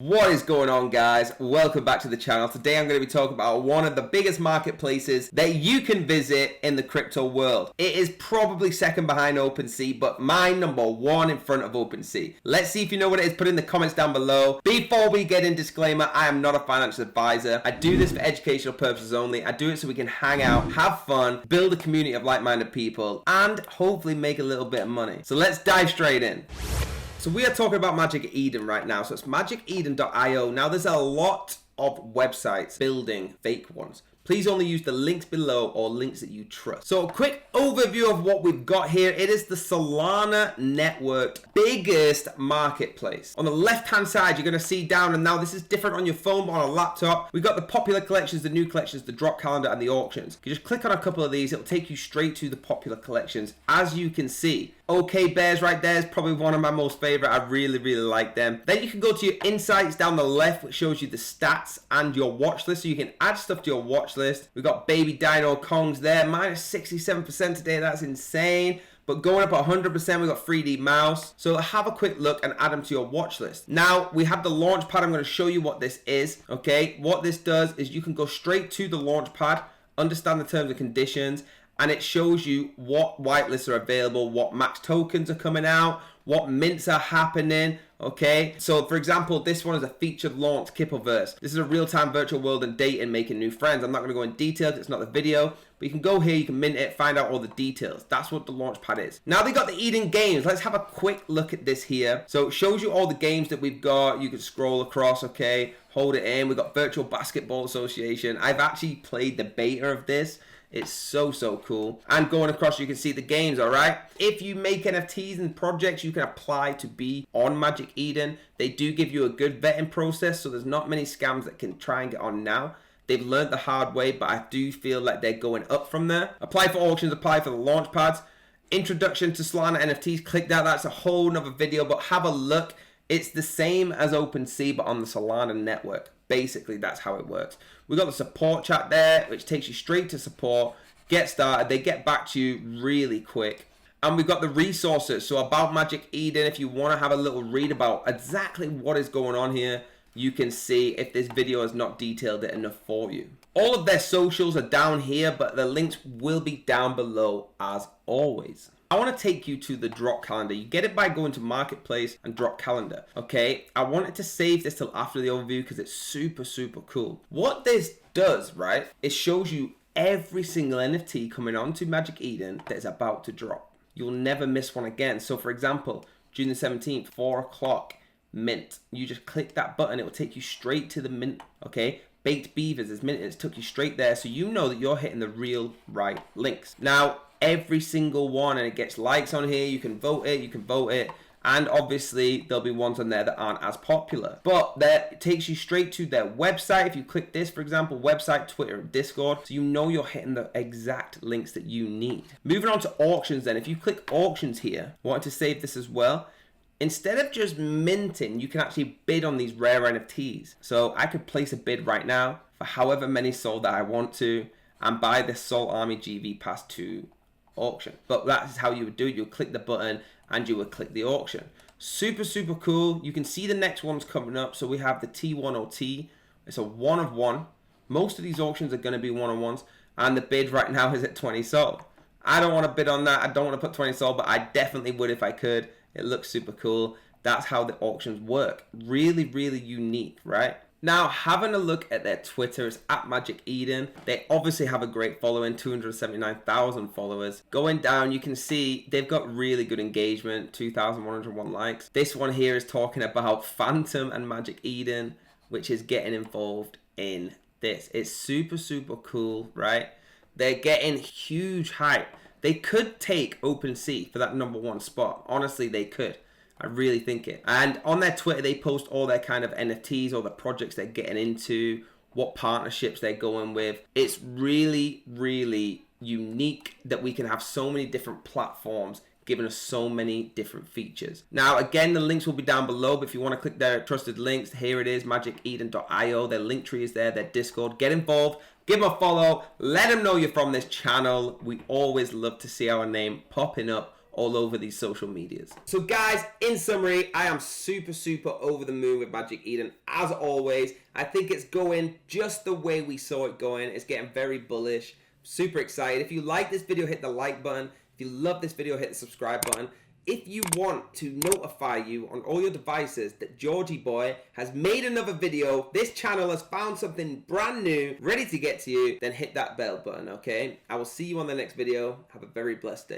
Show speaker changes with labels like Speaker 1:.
Speaker 1: What is going on, guys? Welcome back to the channel. Today I'm going to be talking about one of the biggest marketplaces that you can visit in the crypto world. It is probably second behind OpenSea, but my number one in front of OpenSea. Let's see if you know what it is. Put in the comments down below. Before we get in, disclaimer, I am not a financial advisor. I do this for educational purposes only. I do it so we can hang out, have fun, build a community of like-minded people, and hopefully make a little bit of money. So let's dive straight in. So we are talking about Magic Eden right now. So it's magiceden.io. Now there's a lot of websites building fake ones. Please only use the links below or links that you trust. So a quick overview of what we've got here. It is the Solana networked biggest marketplace. On the left-hand side, you're gonna see down, and now this is different on your phone, but on a laptop. We've got the popular collections, the new collections, the drop calendar, and the auctions. You just click on a couple of these, it'll take you straight to the popular collections. As you can see, OK Bears right there is probably one of my most favorite. I really like them. Then you can go to your insights down the left, which shows you the stats and your watch list. So you can add stuff to your watch list. We've got Baby Dino Kongs there, minus 67% today. That's insane. But going up 100%, we've got 3D Mouse. So have a quick look and add them to your watch list. Now we have the Launchpad. I'm going to show you what this is. Okay, what this does is you can go straight to the Launchpad, understand the terms and conditions, and it shows you what whitelists are available, what max tokens are coming out, what mints are happening, okay? So for example, this one is a featured launch Kippleverse. This is a real-time virtual world and dating, making new friends. I'm not gonna go in detail because it's not the video, but you can go here, you can mint it, find out all the details. That's what the Launchpad is. Now they got the Eden games. Let's have a quick look at this here. So it shows you all the games that we've got. You can scroll across, okay? Hold it in. We've got Virtual Basketball Association. I've actually played the beta of this. It's so cool. And going across, you can see the games, all right? If you make NFTs and projects, you can apply to be on Magic Eden. They do give you a good vetting process, so there's not many scams that can try and get on now. They've learned the hard way, but I do feel like they're going up from there. Apply for auctions, apply for the launch pads. Introduction to Solana NFTs, click that. That's a whole nother video, but have a look. It's the same as OpenSea, but on the Solana network. Basically, that's how it works. We got the support chat there, which takes you straight to support. Get started. They get back to you really quick. And we've got the resources. So about Magic Eden, if you want to have a little read about exactly what is going on here, you can see if this video has not detailed it enough for you. All of their socials are down here, but the links will be down below as always. I want to take you to the drop calendar. You get it by going to marketplace and drop calendar. Okay, I wanted to save this till after the overview because it's super cool. What this does, right, it shows you every single NFT coming onto Magic Eden that is about to drop. You'll never miss one again. So for example, June the 17th, 4 o'clock, mint. You just click that button, it will take you straight to the mint. Okay, Baked Beavers is mint, it's took you straight there, so you know that you're hitting the real right links. Now every single one, and it gets likes on here, you can vote it, and obviously there'll be ones on there that aren't as popular, but that it takes you straight to their website. If you click this, for example, website, Twitter, and Discord, so you know you're hitting the exact links that you need. Moving on to auctions then, if you click auctions here, I wanted to save this as well. Instead of just minting, you can actually bid on these rare NFTs. So I could place a bid right now for however many sold that I want to, and buy the Soul Army GV Pass to auction. But that's how you would do it. You'll click the button and you will click the auction. Super cool. You can see the next one's coming up. So we have the T10T. It's a 1 of 1. Most of these auctions are going to be 1-on-1s, and the bid right now is at 20 Sol. I don't want to bid on that. I don't want to put 20 Sol, but I definitely would if I could. It looks super cool. That's how the auctions work. Really unique, right? Now, having a look at their Twitter, it's at Magic Eden. They obviously have a great following, 279,000 followers. Going down, you can see they've got really good engagement, 2,101 likes. This one here is talking about Phantom and Magic Eden, which is getting involved in this. It's super cool, right? They're getting huge hype. They could take OpenSea for that #1 spot. Honestly, they could. I really think it. And on their Twitter, they post all their kind of NFTs, all the projects they're getting into, what partnerships they're going with. It's really unique that we can have so many different platforms giving us so many different features. Now, again, the links will be down below, but if you want to click their trusted links, here it is, magiceden.io. Their link tree is there, their Discord. Get involved, give them a follow, let them know you're from this channel. We always love to see our name popping up all over these social medias. So guys, in summary, I am super over the moon with Magic Eden. As always, I think it's going just the way we saw it going. It's getting very bullish. Super excited. If you like this video, hit the like button. If you love this video, hit the subscribe button. If you want to notify you on all your devices that Georgie Boy has made another video, this channel has found something brand new, ready to get to you, then hit that bell button, okay? I will see you on the next video. Have a very blessed day.